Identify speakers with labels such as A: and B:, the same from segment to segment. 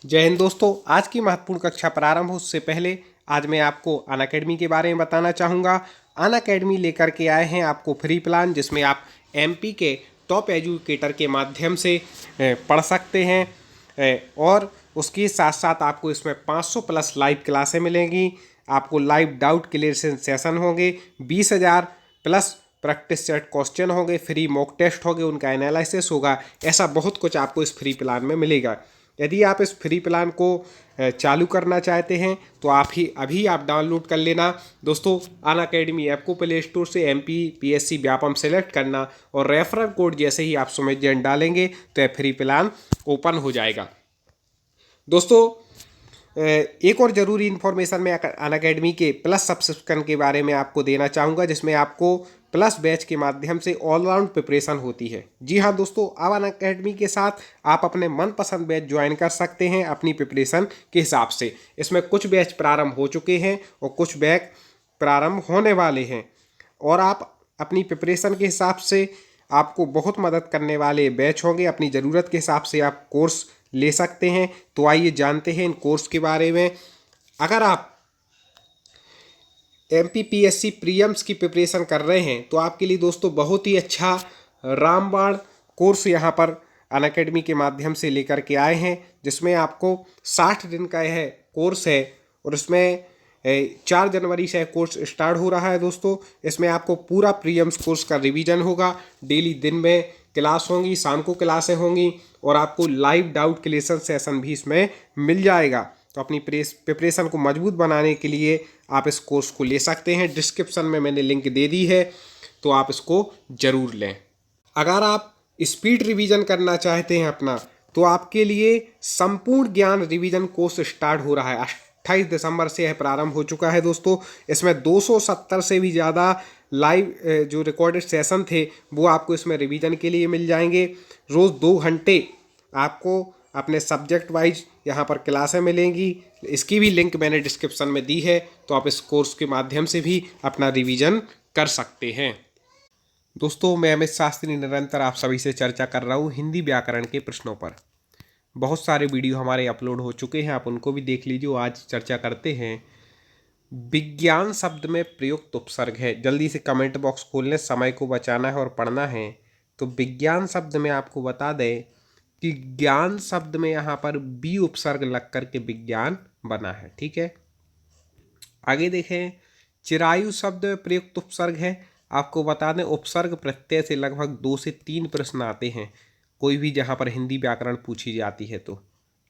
A: जय हिंद दोस्तों। आज की महत्वपूर्ण कक्षा प्रारंभ हो उससे पहले आज मैं आपको अनअकैडमी के बारे में बताना चाहूँगा। अनअकैडमी लेकर के आए हैं आपको फ्री प्लान, जिसमें आप एमपी के टॉप एजुकेटर के माध्यम से पढ़ सकते हैं और उसके साथ साथ आपको इसमें 500 प्लस लाइव क्लासें मिलेंगी। आपको लाइव डाउट क्लियरेशन सेशन होंगे, 20,000 प्लस प्रैक्टिस सेट क्वेश्चन होंगे, फ्री मॉक टेस्ट होंगे, उनका एनालिसिस होगा। ऐसा बहुत कुछ आपको इस फ्री प्लान में मिलेगा। यदि आप इस फ्री प्लान को चालू करना चाहते हैं तो अभी आप डाउनलोड कर लेना दोस्तों। अनअकैडमी ऐप को प्ले स्टोर से MPPSC व्यापम सेलेक्ट करना और रेफरल कोड जैसे ही आप सुमित जैन डालेंगे तो यह फ्री प्लान ओपन हो जाएगा। दोस्तों, एक और ज़रूरी इन्फॉर्मेशन मैं अनअकैडमी के प्लस सब्सक्रिप्शन के बारे में आपको देना चाहूँगा, जिसमें आपको प्लस बैच के माध्यम से ऑलराउंड प्रिपरेशन होती है। जी हाँ दोस्तों, अब अनअकैडमी के साथ आप अपने मनपसंद बैच ज्वाइन कर सकते हैं अपनी प्रिपरेशन के हिसाब से। इसमें कुछ बैच प्रारंभ हो चुके हैं और कुछ बैच प्रारंभ होने वाले हैं और आप अपनी प्रिपरेशन के हिसाब से आपको बहुत मदद करने वाले बैच होंगे। अपनी ज़रूरत के हिसाब से आप कोर्स ले सकते हैं। तो आइए जानते हैं इन कोर्स के बारे में। अगर आप MPPSC प्रीलिम्स की प्रिपरेशन कर रहे हैं तो आपके लिए दोस्तों बहुत ही अच्छा रामबाण कोर्स यहाँ पर अनअकैडमी के माध्यम से लेकर के आए हैं, जिसमें आपको 60 दिन का यह कोर्स है और इसमें 4 जनवरी से कोर्स स्टार्ट हो रहा है दोस्तों। इसमें आपको पूरा प्रीलिम्स कोर्स का रिवीजन होगा, डेली दिन में क्लास होंगी, शाम को क्लासें होंगी और आपको लाइव डाउट क्लियरेशन सेशन भी इसमें मिल जाएगा। तो अपनी प्रिपरेशन को मजबूत बनाने के लिए आप इस कोर्स को ले सकते हैं। डिस्क्रिप्शन में मैंने लिंक दे दी है, तो आप इसको ज़रूर लें। अगर आप स्पीड रिवीजन करना चाहते हैं अपना, तो आपके लिए संपूर्ण ज्ञान रिवीजन कोर्स स्टार्ट हो रहा है। 28 दिसंबर से यह प्रारंभ हो चुका है दोस्तों। इसमें 270 से भी ज़्यादा लाइव जो रिकॉर्डेड सेशन थे वो आपको इसमें रिवीजन के लिए मिल जाएंगे। रोज़ 2 घंटे आपको अपने सब्जेक्ट वाइज यहाँ पर क्लासें मिलेंगी। इसकी भी लिंक मैंने डिस्क्रिप्शन में दी है, तो आप इस कोर्स के माध्यम से भी अपना रिवीजन कर सकते हैं। दोस्तों, मैं अमित शास्त्री निरंतर आप सभी से चर्चा कर रहा हूँ हिंदी व्याकरण के प्रश्नों पर। बहुत सारे वीडियो हमारे अपलोड हो चुके हैं, आप उनको भी देख लीजिए। आज चर्चा करते हैं विज्ञान शब्द में प्रयुक्त उपसर्ग है। जल्दी से कमेंट बॉक्स खोल लें, समय को बचाना है और पढ़ना है। तो विज्ञान शब्द में आपको बता दें कि ज्ञान शब्द में यहाँ पर बी उपसर्ग लग करके विज्ञान बना है। ठीक है, आगे देखें। चिरायु शब्द में प्रयुक्त उपसर्ग है। आपको बता दें उपसर्ग प्रत्यय से लगभग 2 से 3 प्रश्न आते हैं कोई भी जहाँ पर हिंदी व्याकरण पूछी जाती है तो।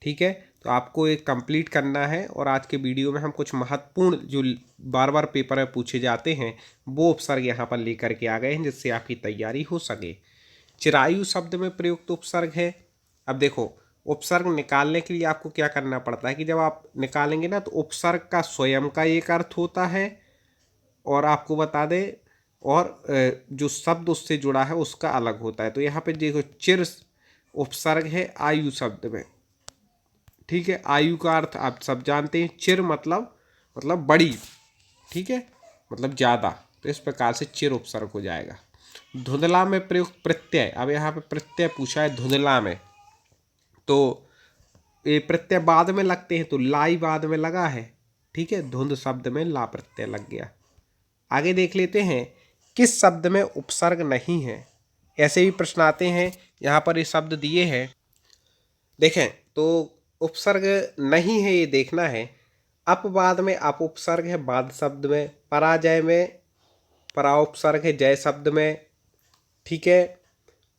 A: ठीक है, तो आपको एक कंप्लीट करना है और आज के वीडियो में हम कुछ महत्वपूर्ण जो बार बार पेपर में पूछे जाते हैं वो उपसर्ग यहाँ पर लेकर के आ गए हैं, जिससे आपकी तैयारी हो सके। चिरायु शब्द में प्रयुक्त उपसर्ग है। अब देखो, उपसर्ग निकालने के लिए आपको क्या करना पड़ता है कि जब आप निकालेंगे ना तो उपसर्ग का स्वयं का एक अर्थ होता है और आपको बता दें और जो शब्द उससे जुड़ा है उसका अलग होता है। तो यहाँ पे देखो, चिर उपसर्ग है आयु शब्द में। ठीक है, आयु का अर्थ आप सब जानते हैं। चिर मतलब बड़ी, ठीक है, मतलब ज़्यादा। तो इस प्रकार से चिर उपसर्ग हो जाएगा। धुंधला में प्रयुक्त प्रत्यय। अब यहाँ पे प्रत्यय पूछा है धुंधला में, तो ये प्रत्यय बाद में लगते हैं, तो लाई बाद में लगा है। ठीक है, धुंध शब्द में ला प्रत्यय लग गया। आगे देख लेते हैं किस शब्द में उपसर्ग नहीं है। ऐसे भी प्रश्न आते हैं, यहाँ पर ये शब्द दिए हैं, देखें तो उपसर्ग नहीं है ये देखना है। अपवाद में अप उपसर्ग है बाद शब्द में, पराजय में परा उपसर्ग है जय शब्द में। ठीक है,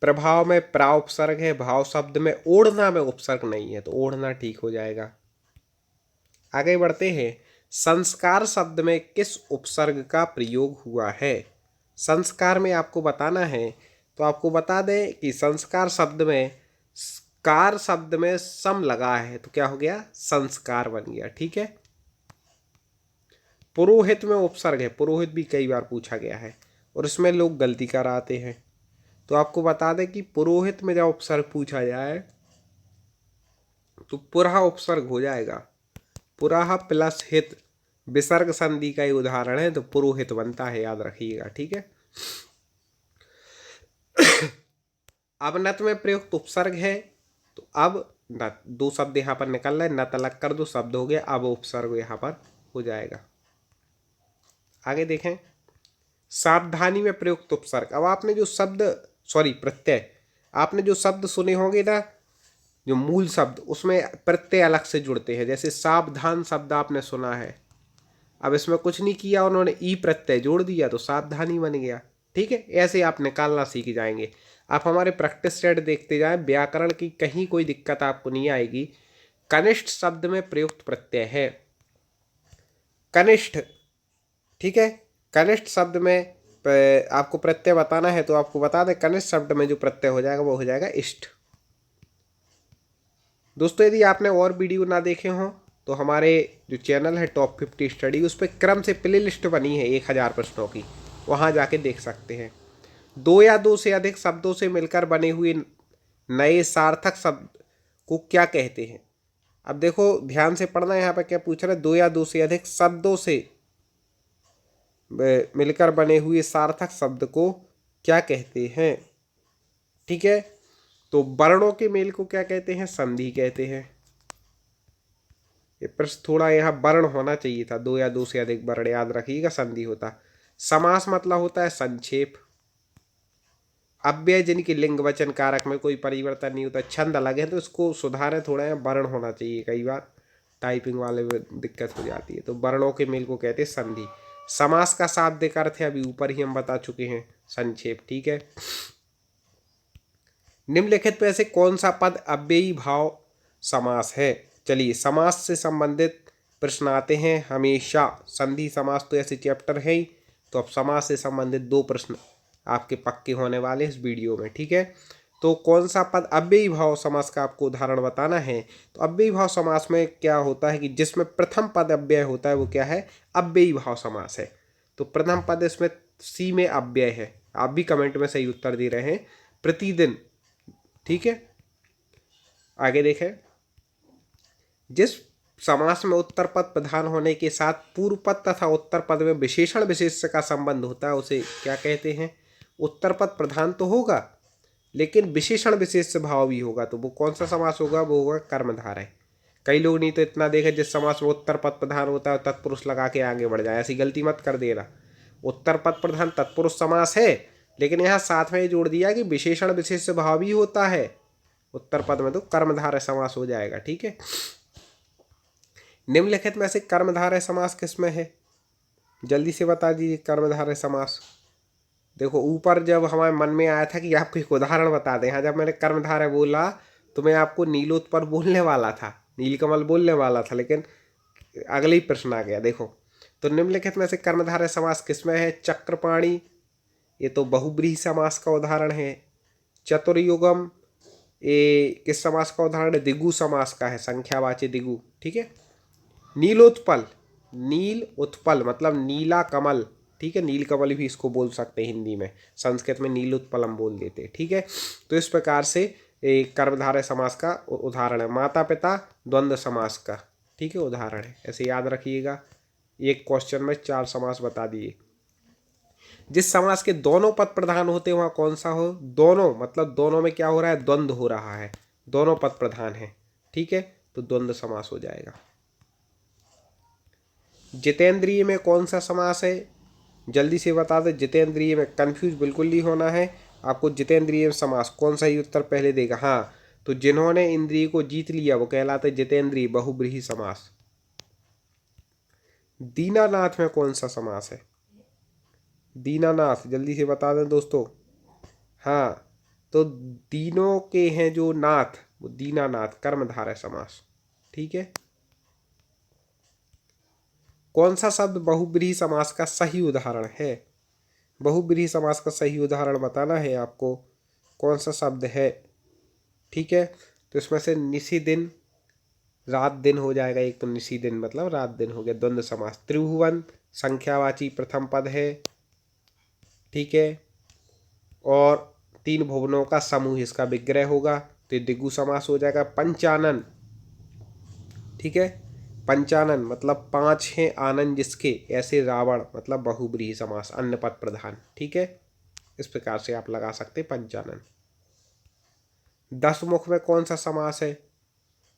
A: प्रभाव में प्रा उपसर्ग है भाव शब्द में। ओढ़ना में उपसर्ग नहीं है, तो ओढ़ना ठीक हो जाएगा। आगे बढ़ते हैं। संस्कार शब्द में किस उपसर्ग का प्रयोग हुआ है। संस्कार में आपको बताना है, तो आपको बता दें कि संस्कार शब्द में कार शब्द में सम लगा है, तो क्या हो गया, संस्कार बन गया। ठीक है, पुरोहित में उपसर्ग है। पुरोहित भी कई बार पूछा गया है और इसमें लोग गलती कर आते हैं। तो आपको बता दें कि पुरोहित में जब उपसर्ग पूछा जाए तो पुरहा उपसर्ग हो जाएगा। पुरहा प्लस हित विसर्ग संधि का ही उदाहरण है, तो पुरोहित बनता है, याद रखिएगा। ठीक है, अवनत में प्रयुक्त उपसर्ग है, तो अब न, दो शब्द यहाँ पर निकल रहे, न तलक कर दो, शब्द हो गया, अब उपसर्ग यहाँ पर हो जाएगा। आगे देखें, सावधानी में प्रयुक्त उपसर्ग। अब आपने जो शब्द प्रत्यय, आपने जो शब्द सुने होंगे ना, जो मूल शब्द, उसमें प्रत्यय अलग से जुड़ते हैं। जैसे सावधान शब्द आपने सुना है, अब इसमें कुछ नहीं किया, उन्होंने ई प्रत्यय जोड़ दिया तो सावधानी बन गया। ठीक है, ऐसे आप निकालना सीख जाएंगे। आप हमारे प्रैक्टिस सेट देखते जाएं, व्याकरण की कहीं कोई दिक्कत आपको नहीं आएगी। कनिष्ठ शब्द में प्रयुक्त प्रत्यय है कनिष्ठ। ठीक है, कनिष्ठ शब्द में आपको प्रत्यय बताना है तो आपको बता दें, कनिष्ठ शब्द में जो प्रत्यय हो जाएगा वो हो जाएगा इष्ट। दोस्तों, यदि आपने और वीडियो ना देखे हों तो हमारे जो चैनल है टॉप 50 स्टडी, उस पर क्रम से प्ले लिस्ट बनी है 1000 प्रश्नों की, वहाँ जाके देख सकते हैं। दो या दो से अधिक शब्दों से मिलकर बने हुए नए सार्थक शब्द को क्या कहते हैं? अब देखो ध्यान से पढ़ना, यहाँ पर क्या पूछ रहा है, दो या दो से अधिक शब्दों से मिलकर बने हुए सार्थक शब्द को क्या कहते हैं? ठीक है, तो वर्णों के मेल को क्या कहते हैं? संधि कहते हैं। ये प्रश्न थोड़ा यहाँ वर्ण होना चाहिए था, दो या दो से अधिक वर्ण, याद रखिएगा संधि होता। समास मतलब होता है संक्षेप। अव्यय जिनके लिंग वचन कारक में कोई परिवर्तन नहीं होता, छंद अलग है तो इसको सुधारें थोड़ा, यहाँ वर्ण होना चाहिए, कई बार टाइपिंग वाले में दिक्कत हो जाती है। तो वर्णों के मेल को कहते हैं संधि। समास का शाब्दिक अर्थ है, अभी ऊपर ही हम बता चुके हैं, संक्षेप। ठीक है, निम्नलिखित में से कौन सा पद अव्ययी भाव समास है? चलिए, समास से संबंधित प्रश्न आते हैं हमेशा। संधि समास तो ऐसे चैप्टर है ही, तो अब समास से संबंधित 2 प्रश्न आपके पक्के होने वाले इस वीडियो में। ठीक है, तो कौन सा पद अव्ययी भाव समास का आपको उदाहरण बताना है। तो अव्ययी भाव समास में क्या होता है कि जिसमें प्रथम पद अव्यय होता है वो क्या है? अव्ययी भाव समास है। तो प्रथम पद इसमें सी में अव्यय है। आप भी कमेंट में सही उत्तर दे रहे हैं, प्रतिदिन। ठीक है, आगे देखें, जिस समास में उत्तर पद प्रधान होने के साथ पूर्व पद तथा उत्तर पद में विशेषण विशेष्य का संबंध होता है उसे क्या कहते हैं? उत्तर पद प्रधान तो होगा लेकिन विशेषण विशेष्य भाव भी होगा, तो वो कौन सा समास होगा? वो होगा कर्मधारय। कई लोग नहीं तो इतना देखे, जिस समास में उत्तर पद प्रधान होता है तत्पुरुष लगा के आगे बढ़ जाए, ऐसी गलती मत कर देना। उत्तर पद प्रधान तत्पुरुष समास है, लेकिन यहाँ साथ में जोड़ दिया कि विशेषण विशेष्य भाव भी होता है उत्तर पद में, तो कर्मधारय समास हो जाएगा। ठीक है, निम्नलिखित में से कर्मधारय समास किसमें है? जल्दी से बता दीजिए कर्मधारय समास। देखो ऊपर जब हमारे मन में आया था कि आपको एक उदाहरण बता दें, हाँ, जब मैंने कर्मधारय बोला तो मैं आपको नीलोत्पल बोलने वाला था, नीलकमल बोलने वाला था, लेकिन अगले ही प्रश्न आ गया। देखो, तो निम्नलिखित में से कर्मधारय समास किसमें है? चक्रपाणी, ये तो बहुब्रीहि समास का उदाहरण है। चतुर्युगम, ये किस समास का उदाहरण है? दिगु समास का है, संख्यावाची दिगु। ठीक है, नीलोत्पल, नील उत्पल मतलब नीला कमल। ठीक है, नील कमल भी इसको बोल सकते हैं हिंदी में, संस्कृत में नीलोत्पलम बोल देते हैं। ठीक है, तो इस प्रकार से एक कर्मधारय समास का उदाहरण है। माता पिता द्वंद्व समास का, ठीक है, उदाहरण है। ऐसे याद रखिएगा, एक क्वेश्चन में 4 समास बता दिए। जिस समास के दोनों पद प्रधान होते हैं वहाँ कौन सा हो? दोनों मतलब दोनों में क्या हो रहा है? द्वंद्व हो रहा है, दोनों पद प्रधान है। ठीक है, तो द्वंद्व समास हो जाएगा। जितेंद्रिय में कौन सा समास है? जल्दी से बता दो। जितेंद्रिय में कंफ्यूज बिल्कुल नहीं होना है आपको। जितेंद्रिय समास कौन सा ही उत्तर पहले देगा? हाँ, तो जिन्होंने इंद्रिय को जीत लिया वो कहलाते जितेंद्रिय बहुब्रीहि समास। दीनानाथ में कौन सा समास है? दीनानाथ जल्दी से बता दें दोस्तों। हाँ, तो दीनों के हैं जो नाथ, वो दीनानाथ, कर्मधारय समास। ठीक है, कौन सा शब्द बहुब्रीहि समास का सही उदाहरण है? बहुब्रीहि समास का सही उदाहरण बताना है आपको, कौन सा शब्द है? ठीक है, तो इसमें से निसी दिन, रात दिन हो जाएगा। एक तो निसी दिन मतलब रात दिन हो गया, द्वंद्व समास। त्रिभुवन संख्यावाची प्रथम पद है। ठीक है, और 3 भुवनों का समूह इसका विग्रह होगा, तो दिगु समास हो जाएगा। पंचानन, ठीक है, पंचानन मतलब 5 हैं आनंद जिसके, ऐसे रावण मतलब बहुब्रीहि समास, अन्य पद प्रधान। ठीक है, इस प्रकार से आप लगा सकते पंचानन। 10 मुख में कौन सा समास है?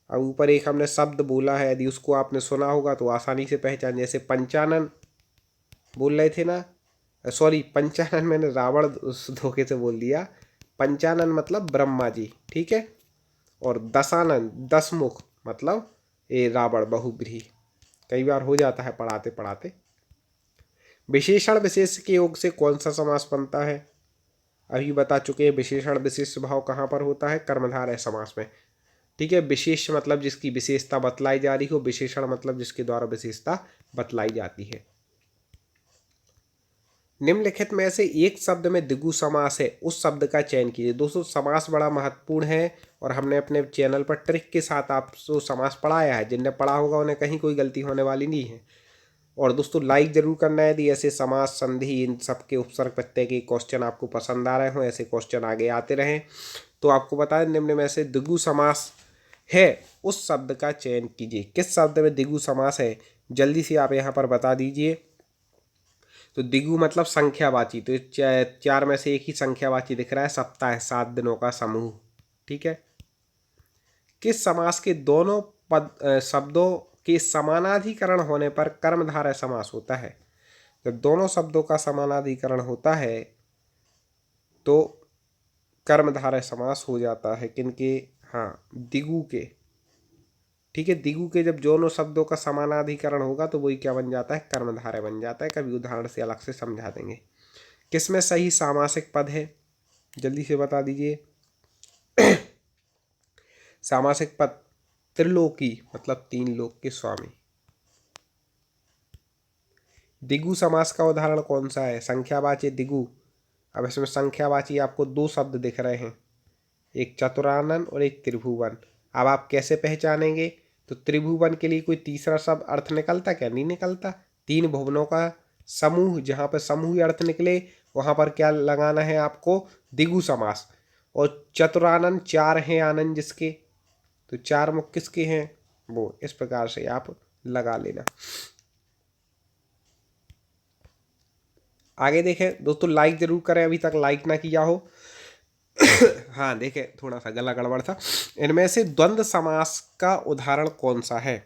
A: अब ऊपर एक हमने शब्द बोला है, यदि उसको आपने सुना होगा तो आसानी से पहचान, जैसे पंचानन बोल रहे थे ना, सॉरी पंचानन मैंने रावण उस धोखे से बोल दिया। पंचानन मतलब ब्रह्मा जी, ठीक है। और दशानन दसमुख मतलब ये रावण बहुब्रीही, कई बार हो जाता है पढ़ाते पढ़ाते। विशेषण विशेष के योग से कौन सा समास बनता है, अभी बता चुके हैं। विशेषण विशेष भाव कहाँ पर होता है, कर्मधारय समास में, ठीक है। विशेष मतलब जिसकी विशेषता बतलाई जा रही हो, विशेषण मतलब जिसके द्वारा विशेषता बतलाई जाती है। निम्नलिखित में से एक शब्द में द्विगु समास है, उस शब्द का चयन कीजिए। दोस्तों समास बड़ा महत्वपूर्ण है और हमने अपने चैनल पर ट्रिक के साथ आपको समास पढ़ाया है, जिनने पढ़ा होगा उन्हें कहीं कोई गलती होने वाली नहीं है। और दोस्तों लाइक जरूर करना है यदि ऐसे समास संधि इन सब के उपसर्ग प्रत्यय के क्वेश्चन आपको पसंद आ रहे हो, ऐसे क्वेश्चन आगे आते रहें। तो आपको बता दें निम्न में से द्विगु समास है उस शब्द का चयन कीजिए। किस शब्द में द्विगु समास है, जल्दी से आप यहाँ पर बता दीजिए। तो द्विगु मतलब संख्यावाची, तो चार में से एक ही संख्यावाची दिख रहा है, सप्ताह है 7 दिनों का समूह, ठीक है। किस समास के दोनों पद शब्दों के समानाधिकरण होने पर कर्मधारय समास होता है। जब दोनों शब्दों का समानाधिकरण होता है तो कर्मधारय समास हो जाता है। किनके, हाँ द्विगु के, ठीक है। द्विगु के जब दोनों शब्दों का समानाधिकरण होगा तो वही क्या बन जाता है, कर्मधारय बन जाता है। कभी उदाहरण से अलग से समझा देंगे। किसमें सही सामासिक पद है, जल्दी से बता दीजिए। सामासिक पद त्रिलोकी मतलब 3 लोक के स्वामी। द्विगु समास का उदाहरण कौन सा है, संख्यावाची द्विगु। अब इसमें संख्यावाची आपको 2 शब्द दिख रहे हैं, एक चतुरानन और एक त्रिभुवन। अब आप कैसे पहचानेंगे, तो त्रिभुवन के लिए कोई तीसरा शब्द अर्थ निकलता क्या, नहीं निकलता। 3 भुवनों का समूह, जहाँ पर समूह अर्थ निकले वहाँ पर क्या लगाना है आपको, द्विगु समास। और चतुरानन 4 हैं आनंद जिसके, तो 4 मुख किसके हैं, वो इस प्रकार से आप लगा लेना। आगे देखें दोस्तों, लाइक जरूर करें, अभी तक लाइक ना किया हो। हाँ देखें थोड़ा सा गला गड़बड़ था। इनमें से द्वंद्व समास का उदाहरण कौन सा है।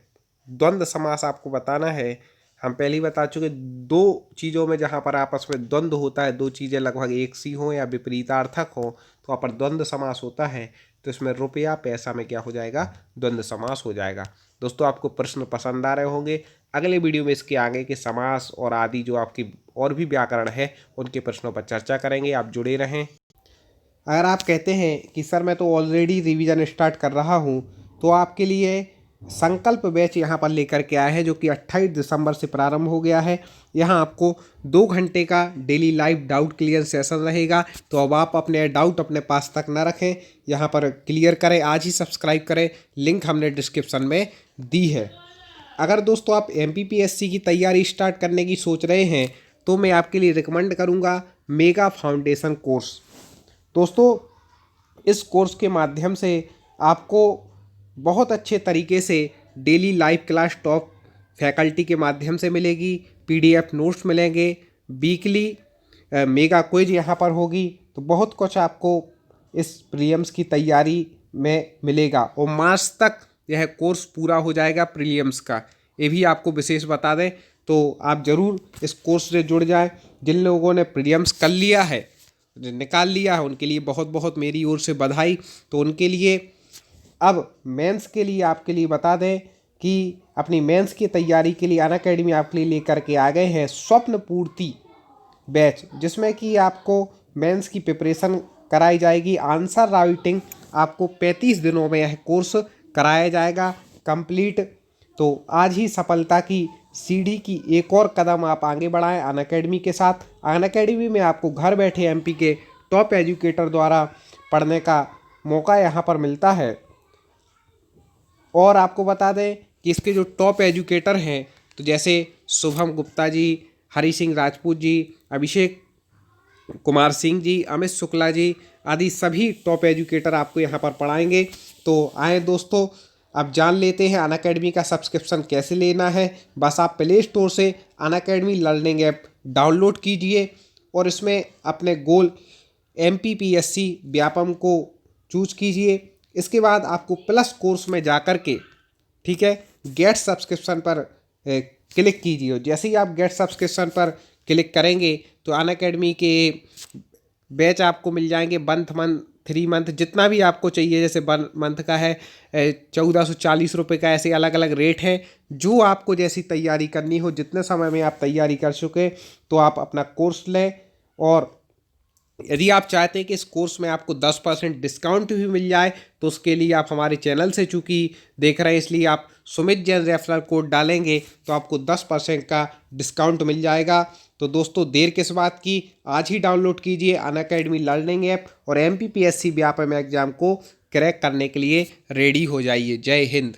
A: द्वंद्व समास आपको बताना है, हम पहले ही बता चुके, 2 चीज़ों में जहाँ पर आपस में द्वंद्व होता है, 2 चीज़ें लगभग एक सी हों या विपरीतार्थक हो, तो वहाँ पर द्वंद्व समास होता है। तो इसमें रुपया पैसा में क्या हो जाएगा, द्वंद्व समास हो जाएगा। दोस्तों आपको प्रश्न पसंद आ रहे होंगे, अगले वीडियो में इसके आगे के समास और आदि जो आपकी और भी व्याकरण है उनके प्रश्नों पर चर्चा करेंगे। आप जुड़े रहें। अगर आप कहते हैं कि सर मैं तो ऑलरेडी रिवीजन स्टार्ट कर रहा हूं, तो आपके लिए संकल्प बैच यहां पर लेकर के आए हैं, जो कि 28 दिसंबर से प्रारंभ हो गया है। यहां आपको 2 घंटे का daily live doubt clear session रहेगा। तो अब आप अपने डाउट अपने पास तक ना रखें, यहां पर क्लियर करें, आज ही सब्सक्राइब करें, लिंक हमने डिस्क्रिप्शन में दी है। अगर दोस्तों आप MPPSC की तैयारी स्टार्ट करने की सोच रहे हैं तो मैं आपके लिए रिकमेंड करूंगा मेगा फाउंडेशन कोर्स। दोस्तों इस कोर्स के माध्यम से आपको बहुत अच्छे तरीके से daily live class top faculty के माध्यम से मिलेगी, PDF नोट्स मिलेंगे, वीकली मेगा क्विज यहाँ पर होगी। तो बहुत कुछ आपको इस प्रीलिम्स की तैयारी में मिलेगा और मार्च तक यह कोर्स पूरा हो जाएगा प्रीलिम्स का, ये भी आपको विशेष बता दें। तो आप ज़रूर इस कोर्स से जुड़ जाएं। जिन लोगों ने प्रीलिम्स कर लिया है, निकाल लिया है, उनके लिए बहुत बहुत मेरी ओर से बधाई। तो उनके लिए अब मेंस के लिए आपके लिए बता दें कि अपनी मेंस की तैयारी के लिए अनअकैडमी आपके लिए लेकर के आ गए हैं स्वप्न पूर्ति बैच, जिसमें कि आपको मेंस की प्रिपरेशन कराई जाएगी। आंसर राइटिंग आपको 35 दिनों में यह कोर्स कराया जाएगा कंप्लीट। तो आज ही सफलता की सीढ़ी की एक और कदम आप आगे बढ़ाएं अनअकैडमी के साथ। अनअकैडमी में आपको घर बैठे MP के टॉप एजुकेटर द्वारा पढ़ने का मौका यहाँ पर मिलता है। और आपको बता दें कि इसके जो टॉप एजुकेटर हैं, तो जैसे शुभम गुप्ता जी, हरी सिंह राजपूत जी, अभिषेक कुमार सिंह जी, अमित शुक्ला जी आदि सभी टॉप एजुकेटर आपको यहाँ पर पढ़ाएंगे। तो आए दोस्तों अब जान लेते हैं अनअकैडमी का सब्सक्रिप्शन कैसे लेना है। बस आप प्ले स्टोर से अनअकैडमी लर्निंग ऐप डाउनलोड कीजिए और इसमें अपने गोल MPPSC व्यापम को चूज कीजिए। इसके बाद आपको प्लस कोर्स में जा कर के, ठीक है, गेट सब्सक्रिप्शन पर क्लिक कीजिए। जैसे ही आप गेट सब्सक्रिप्शन पर क्लिक करेंगे तो अनअकैडमी के बैच आपको मिल जाएंगे 1 मंथ 3 मंथ जितना भी आपको चाहिए। जैसे 1 मंथ का है 1440 रुपये का, ऐसे अलग अलग रेट है। जो आपको जैसी तैयारी करनी हो, जितने समय में आप तैयारी कर चुके तो आप अपना कोर्स लें। और यदि आप चाहते हैं कि इस कोर्स में आपको 10% डिस्काउंट भी मिल जाए तो उसके लिए आप हमारे चैनल से चूंकि देख रहे हैं, इसलिए आप सुमित जैन रेफरल कोड डालेंगे तो आपको 10% का डिस्काउंट मिल जाएगा। तो दोस्तों देर किस बात की, आज ही डाउनलोड कीजिए अनअकैडमी लर्निंग ऐप और MPPSC व्यापम एग्जाम को क्रैक करने के लिए रेडी हो जाइए। जय हिंद।